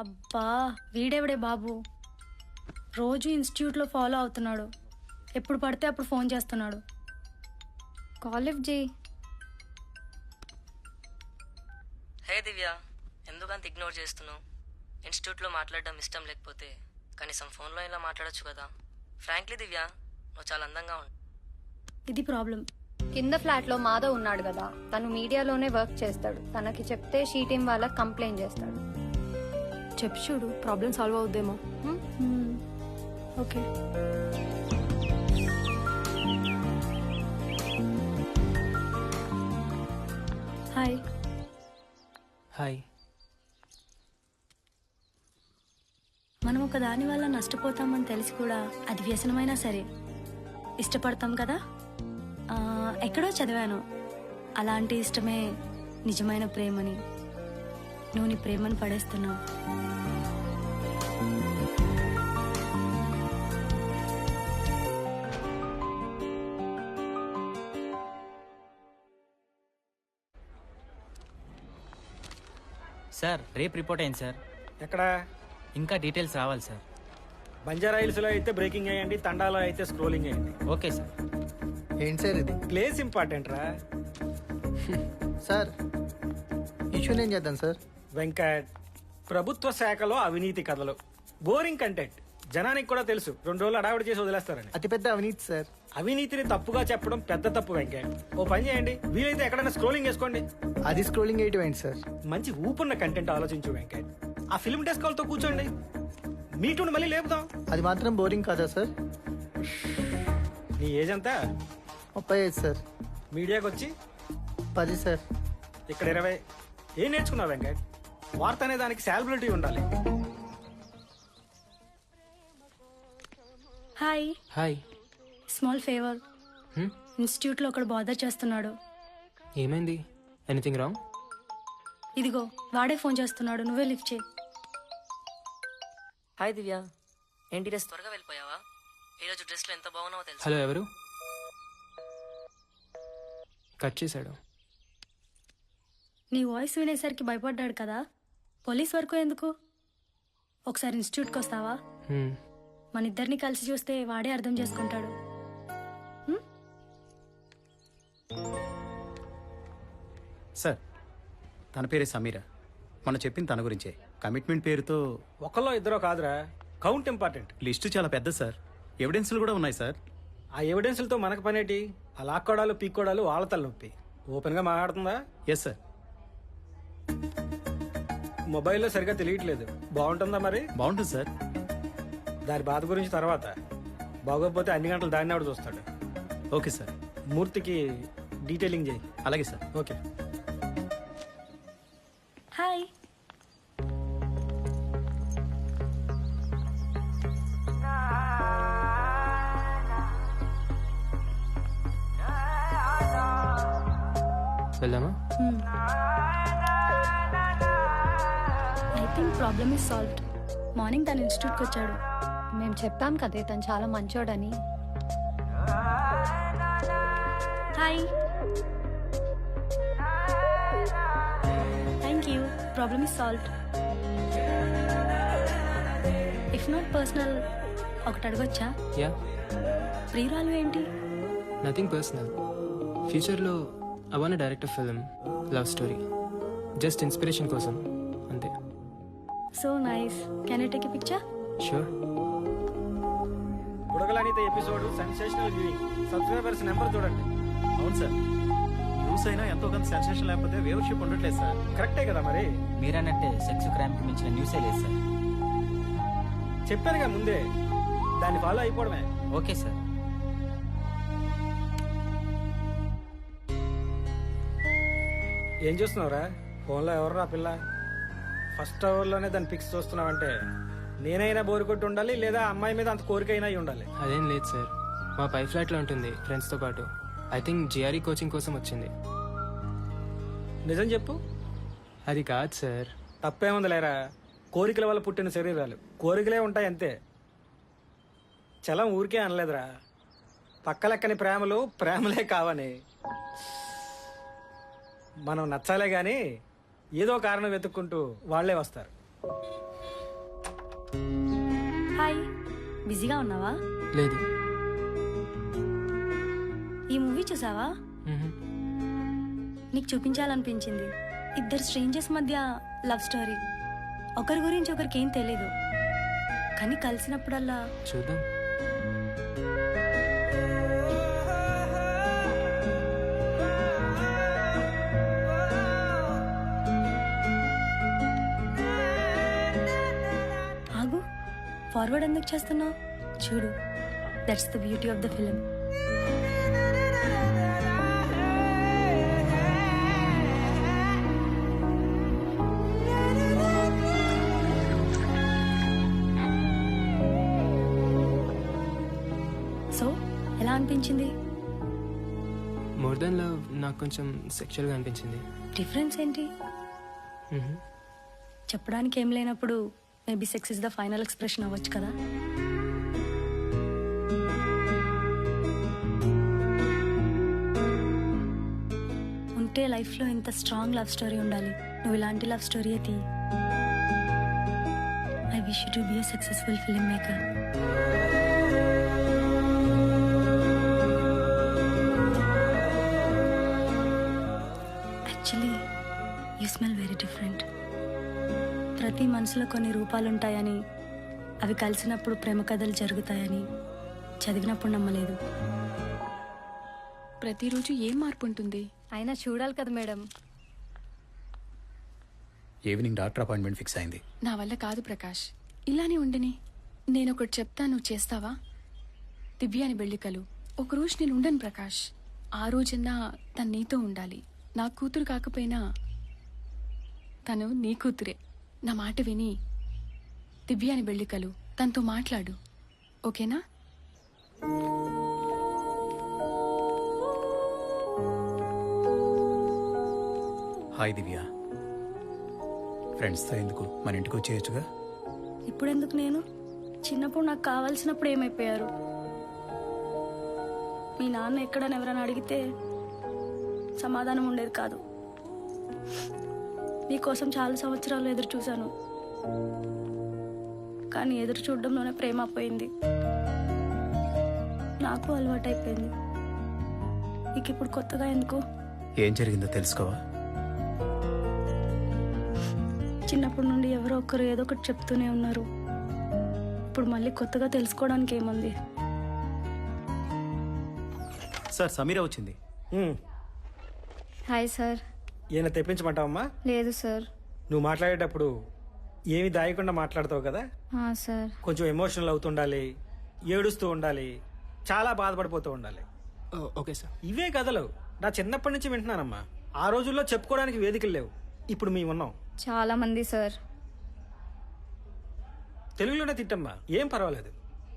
అబ్బా వీడెవడే బాబు, రోజు ఇన్స్టిట్యూట్లో ఫాలో అవుతున్నాడు. ఎప్పుడు పడితే అప్పుడు ఫోన్ చేస్తున్నాడు. కాల్ లిఫ్ట్ చేయి. హే దివ్య, ఎందుకంత ఇగ్నోర్ చేస్తున్నావు? ఇన్స్టిట్యూట్లో మాట్లాడడం ఇష్టం లేకపోతే కనీసం ఫోన్లో ఇలా మాట్లాడొచ్చు కదా. ఫ్రాంక్లీ దివ్య, నువ్వు చాలా అందంగా ఉంటావు. ఇది ప్రాబ్లం. కింద ఫ్లాట్ లో మాధవ్ ఉన్నాడు కదా, తను మీడియాలోనే వర్క్ చేస్తాడు. తనకి చెప్తే షీ టీం వాళ్ళకి కంప్లైంట్ చేస్తాడు. చెప్పు చూడు, ప్రాబ్లం సాల్వ్ అవుద్దేమో. ఓకే. హాయ్. హాయ్. మనం ఒక దాని వల్ల నష్టపోతామని తెలిసి కూడా అది వ్యసనమైనా సరే ఇష్టపడతాం కదా. ఎక్కడో చదివాను, అలాంటి ఇష్టమే నిజమైన ప్రేమని. నువ్వు నీ ప్రేమను పడేస్తున్నావు. సార్ రేపు రిపోర్ట్ అయింది సార్. ఎక్కడ? ఇంకా డీటెయిల్స్ రావాలి సార్. బంజారా హిల్స్లో అయితే బ్రేకింగ్ అయ్యండి, తండాలో అయితే స్క్రోలింగ్ అయ్యండి. Okay sir. ఏంటి సార్ ఇది? ప్లేస్ ఇంపార్టెంట్ రా సార్. ఇష్యూ నేను చేద్దాం సార్. వెంకట్, ప్రభుత్వ శాఖలో అవినీతి కథలు, బోరింగ్ కంటెంట్. జనానికి కూడా తెలుసు, 2 రోజులు అడావిడి చేసి వదిలేస్తారని. అతిపెద్ద అవినీతి సార్. అవినీతిని తప్పుగా చెప్పడం పెద్ద తప్పు వెంకట్. ఓ పని చేయండి, వీలైతే ఎక్కడైనా స్క్రోలింగ్ చేసుకోండి. అది స్క్రోలింగ్ వేయటం ఏంటి సార్? మంచి ఊపున్న కంటెంట్ ఆలోచించు వెంకట్. ఆ ఫిల్మ్ డెస్క్ వాళ్ళతో కూర్చోండి, మీటూని మళ్ళీ లేపుదాం. అది మాత్రం బోరింగ్ కాదా సార్? నీ ఏజ్ ఎంత? 35 సార్. మీడియాకి వచ్చి 10 సార్. ఇక్కడ 20. ఏం నేర్చుకున్నావు వెంకట్? వార్త అనే దానికి సాలబిలిటీ ఉండాలి. హాయ్. హాయ్. Small favour. ఇన్స్టిట్యూట్లో ఒకడు బాదర్ చేస్తున్నాడు. ఏమైంది? Anything wrong? ఇదిగో వాడే ఫోన్ చేస్తున్నాడు, నువ్వే లిఫ్ట్ చేయి. హాయ్ దివ్య, ఏంటి డ్రెస్ త్వరగా వెళ్ళిపోయావా? ఈరోజు డ్రెస్లో ఎంత బాగున్నావో తెలుసు. హలో, ఎవరు? కట్ చేశాడు. నీ వాయిస్ వినేసరికి భయపడ్డాడు కదా. పోలీస్ వరకు ఎందుకు, ఒకసారి ఇన్స్టిట్యూట్కి వస్తావా? మన ఇద్దరిని కలిసి చూస్తే వాడే అర్థం చేసుకుంటాడు. సార్, తన పేరే సమీర. మనం చెప్పింది తన గురించే. కమిట్మెంట్ పేరుతో ఒకళ్ళో ఇద్దరో కాదురా, కౌంట్ ఇంపార్టెంట్. లిస్టు చాలా పెద్ద సార్. ఎవిడెన్స్లు కూడా ఉన్నాయి సార్. ఆ ఎవిడెన్స్లతో మనకు పనేటి? ఆ లాక్కోడాలు పీక్కోడాలు వాళ్ళ తలనొప్పి. ఓపెన్గా మాట్లాడుతుందా? Yes sir. మొబైల్లో సరిగా తెలియట్లేదు. బాగుంటుందా మరి? బాగుంటుంది సార్. దాని బాధ గురించి తర్వాత. బాగోకపోతే అన్ని గంటలు దాన్ని ఆవిడ చూస్తాడు. Okay sir. మూర్తికి డీటెయిలింగ్ చేయి. అలాగే సార్. ఓకే. హాయ్. వెళ్దామా? I think problem is solved. Morning తను ఇన్స్టిట్యూట్కి వచ్చాడు. మేము చెప్పాం కదే తను చాలా మంచోడని. Hi. Thank you. Problem is solved. If not personal, ఒకటి అడగొచ్చా? యా. ప్రియురాలు ఏంటి? Nothing personal. ఫ్యూచర్లో I want direct film, love story. Just inspiration కోసం అంతే. So nice. Can you take a picture? Sure. బుడగలనిత episode sensational viewing. Subscribers number చూడండి. అవును సార్. న్యూస్ అయినా ఎంతో కొంత సెన్సేషన్ లేకపోతే వ్యూవర్షిప్ ఉండట్లేదు సార్. కరెక్టే కదా మరి. మీరన్నట్టే సెక్స్ క్రైమ్కి మించిన న్యూసే లేదు సార్. చెప్పానుగా ముందే, దాన్ని ఫాలో అయిపోవడమే. Okay sir. ఏం చూస్తున్నావురా? ఫోన్లో ఎవర్రా పిల్ల? ఫస్ట్ అవర్లోనే దాన్ని పిక్స్ చూస్తున్నావంటే నేనైనా బోరు కొట్టి ఉండాలి, లేదా అమ్మాయి మీద అంత కోరికైనా అయి ఉండాలి. అదేం లేదు సార్, మా పై ఫ్లాట్లో ఉంటుంది ఫ్రెండ్స్తో పాటు. ఐ థింక్ జిఆర్ఈ కోచింగ్ కోసం వచ్చింది. నిజం చెప్పు. అది కాదు సార్. తప్పేముంది లేరా, కోరికల వల్ల పుట్టిన శరీరాలు కోరికలే ఉంటాయి అంతే. చలం ఊరికే అనలేదురా, పక్కలెక్కని ప్రేమలు ప్రేమలే కావని. మనం నచ్చాలే గాని ఏదో కారణం వెతుక్కుంటూ వాళ్లే వస్తారు. బిజీగా ఉన్నావా? లేదు. ఈ మూవీ చూసావా? మ్హూ. నీకు చూపించాలనిపించింది. ఇద్దరు స్ట్రేంజర్స్ మధ్య లవ్ స్టోరీ. ఒకరి గురించి ఒకరికి ఏం తెలీదు, కానీ కలిసినప్పుడల్లా చూద్దాం. ఆగు, ఫార్వర్డ్ ఎందుకు చేస్తున్నావు? చూడు, that's the beauty of the film. So ఎలా అనిపించింది? మోర్ దెన్ లవ్ నాకు కొంచెం సెక్షువల్గా అనిపించింది. డిఫరెన్స్ ఏంటి? మ్హూ. చెప్పడానికి ఏం లేనప్పుడు maybe sex is the final expression అవ్వచ్చు కదా. ఉంటే లైఫ్లో ఇంత స్ట్రాంగ్ లవ్ స్టోరీ ఉండాలి. నువ్వు ఇలాంటి లవ్ స్టోరీ తీ. I wish you to be a successful film maker. Actually you smell very different. ప్రతి మనసులో కొన్ని రూపాలుంటాయని, అవి కలిసినప్పుడు ప్రేమ కథలు జరుగుతాయని చదివినప్పుడు నమ్మలేదు. ప్రతిరోజు ఏం మార్పు ఉంటుంది? అయినా చూడాలి కదా madam. Evening doctor appointment fix అయింది. నా వల్ల కాదు ప్రకాష్, ఇలానే ఉండని. నేను ఒకటి చెప్తా, నువ్వు చేస్తావా? దివ్యాని బెళ్ళికలు. ఒకరోజు నేను ఉండను ప్రకాష్. ఆ రోజన్నా తను నీతో ఉండాలి. నా కూతురు కాకపోయినా తను నీ కూతురే. నా మాట విని దివ్యాని బెళ్ళికలు, తనతో మాట్లాడు, ఓకేనా? హాయ్ దివ్య. ఫ్రెండ్స్తో ఎందుకు, మన ఇంటికి వచ్చేయచ్చుగా. ఇప్పుడెందుకు? నేను చిన్నప్పుడు నాకు కావాల్సినప్పుడు ఏమైపోయారు? మీ నాన్న ఎక్కడని ఎవరైనా అడిగితే సమాధానం ఉండేది కాదు. నీకోసం చాలా సంవత్సరాలు ఎదురు చూశాను, కానీ ఎదురు చూడడంలోనే ప్రేమ పోయింది. నాకు అలవాటైపోయింది. నీకు ఇప్పుడు కొత్తగా ఎందుకు? ఏం జరిగిందో తెలుసుకోవా? చిన్నప్పటి నుండి ఎవరో ఒకరు ఏదో ఒకటి చెప్తూనే ఉన్నారు. ఇప్పుడు మళ్ళీ కొత్తగా తెలుసుకోవడానికి ఏముంది? సార్, సమీర వచ్చింది. Hi sir. ఈయన తెప్పించమంటావమ్మా? లేదు సార్. నువ్వు మాట్లాడేటప్పుడు ఏమి దాయకుండా మాట్లాడతావు కదా. సార్. కొంచెం ఎమోషనల్ అవుతుండాలి, ఏడుస్తూ ఉండాలి, చాలా బాధపడిపోతూ ఉండాలి. Okay sir. ఇవే కథలు నా చిన్నప్పటి నుంచి వింటున్నానమ్మా. ఆ రోజుల్లో చెప్పుకోవడానికి వేదికలు లేవు, ఇప్పుడు మేము ఉన్నాం. చాలా మంది సార్. తెలుగులోనే తిట్టమ్మా, ఏం పర్వాలేదు.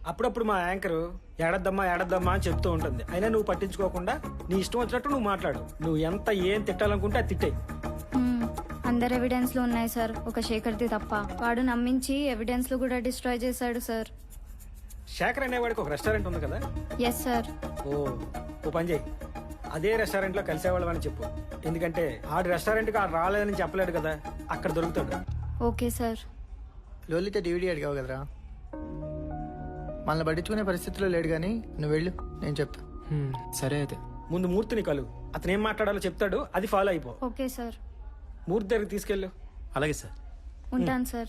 అప్పుడప్పుడు మా యాంకరు ఏడద్దమ్మా ఏడద్దమ్మా అని చెప్తూ ఉంటుంది. అయినా నువ్వు పట్టించుకోకుండా నీ ఇష్టం వచ్చినట్టు నువ్వు మాట్లాడు. నువ్వు ఎంత ఏం తిట్టాలనుకుంటే అది తిట్టే. అందరు ఎవిడెన్స్ లో ఉన్నాయి సార్, ఒక శేఖర్ది తప్ప. వాడు నమ్మించి ఎవిడెన్స్ లో కూడా డిస్ట్రాయ్ చేశాడు సార్. శేఖర్ అనేవాడికి ఒక రెస్టారెంట్ ఉంది కదా. Yes sir. ఓ పని చేయి, అదే రెస్టారెంట్లో కలిసేవాళ్ళం అని చెప్పు. ఎందుకంటే ఆడి రెస్టారెంట్కి ఆడు రాలేదని చెప్పలేడు కదా, అక్కడ దొరుకుతాడు. Okay sir. లోలిత డివిడీ అడిగావు కదరా, మనల్ని పట్టించుకునే పరిస్థితిలో లేడు, కానీ నువ్వు వెళ్ళు, నేను చెప్తా. సరే అయితే. ముందు మూర్తిని కలు, అతను ఏం మాట్లాడాలో చెప్తాడు, అది ఫాలో అయిపో. Okay sir. మూర్తి దగ్గరికి తీసుకెళ్ళు. అలాగే సార్. ఉంటాను సార్.